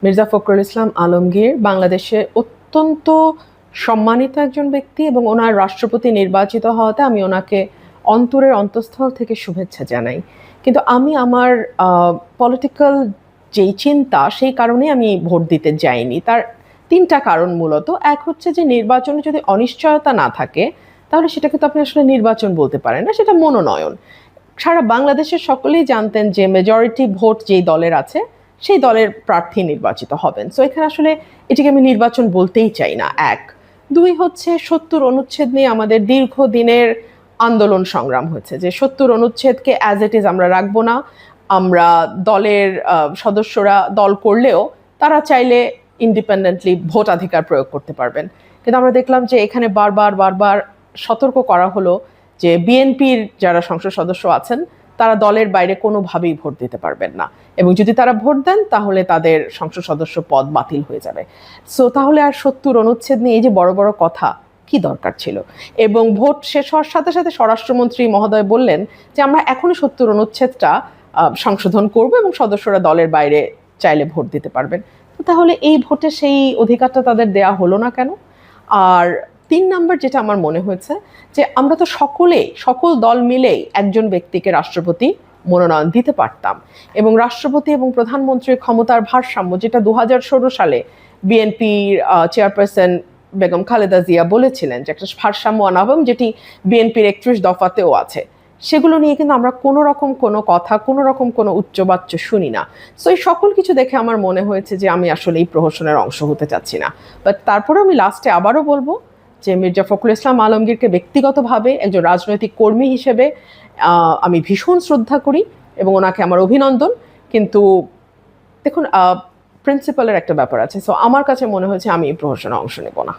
মির্জা ফখরুল ইসলাম আলমগীর বাংলাদেশে অত্যন্ত সম্মানিত একজন ব্যক্তি এবং ওনার রাষ্ট্রপতি নির্বাচিত হওয়াতে আমি ওনাকে অন্তরের অন্তঃস্থল থেকে শুভেচ্ছা জানাই। কিন্তু আমি আমার পলিটিক্যাল যেই চিন্তা সেই কারণে আমি ভোট দিতে যাইনি। তার ৩টা কারণ মূলত। এক হচ্ছে যে নির্বাচনে যদি অনিশ্চয়তা না থাকে তাহলে সেটাকে তো আপনি আসলে নির্বাচন বলতে পারেন না, সেটা মনোনয়ন। সারা বাংলাদেশের সকলেই জানতেন যে মেজরিটি ভোট যেই দলের আছে সেই দলের প্রার্থী নির্বাচিত হবেন। সো এখানে আসলে এটিকে আমি নির্বাচন বলতেই চাই না। এক, দুই হচ্ছে ৭০ অনুচ্ছেদ নিয়ে আমাদের দীর্ঘদিনের আন্দোলন সংগ্রাম হয়েছে যে ৭০ অনুচ্ছেদকে অ্যাজ ইট ইজ আমরা রাখবো না। আমরা দলের সদস্যরা দল করলেও তারা চাইলে ইন্ডিপেন্ডেন্টলি ভোটাধিকার প্রয়োগ করতে পারবেন। কিন্তু আমরা দেখলাম যে এখানে বারবার বারবার সতর্ক করা হলো যে বিএনপির যারা সংসদ সদস্য আছেন তারা দলের বাইরে কোনোভাবেই ভোট দিতে পারবেন না, এবং যদি তারা ভোট দেন তাহলে তাদের সংসদ সদস্য পদ বাতিল হয়ে যাবে। সো তাহলে আর ৭০ অনুচ্ছেদ নিয়ে এই যে বড় বড় কথা কি দরকার ছিল? এবং ভোট শেষ হওয়ার সাথে সাথে স্বরাষ্ট্রমন্ত্রী মহোদয় বললেন যে আমরা এখনই ৭০ অনুচ্ছেদটা সংশোধন করব এবং সদস্যরা দলের বাইরে চাইলে ভোট দিতে পারবেন। তো তাহলে এই ভোটে সেই অধিকারটা তাদের দেয়া হলো না কেন? আর ৩ নাম্বার যেটা আমার মনে হয়েছে যে আমরা তো সকল দল মিলেই একজন ব্যক্তিকে রাষ্ট্রপতি মনোনয়ন দিতে পারতাম, এবং রাষ্ট্রপতি এবং প্রধানমন্ত্রীর ক্ষমতার ভারসাম্য যেটা ২০১৬ সালে বিএনপির চেয়ারপারসন বেগম খালেদা জিয়া বলেছিলেন যে একটা ভারসাম্য আনাবো, যেটি বিএনপির ৩১ দফাতেও আছে, সেগুলো নিয়ে কিন্তু আমরা কোনো রকম কোনো কথা, কোনো রকম কোনো উচ্চবাচ্য শুনি না। সো এই সকল কিছু দেখে আমার মনে হয়েছে যে আমি আসলে এই প্রহসনের অংশ হতে চাচ্ছি না। বাট তারপরে আমি লাস্টে আবারও বলবো যে মির্জা ফখরুল ইসলাম আলমগীরকে ব্যক্তিগতভাবে একজন রাজনৈতিক কর্মী হিসেবে আমি ভীষণ শ্রদ্ধা করি এবং ওনাকে আমার অভিনন্দন। কিন্তু দেখুন, প্রিন্সিপালের একটা ব্যাপার আছে। সো আমার কাছে মনে হয়েছে আমি এই প্রহসনে অংশ নেব না।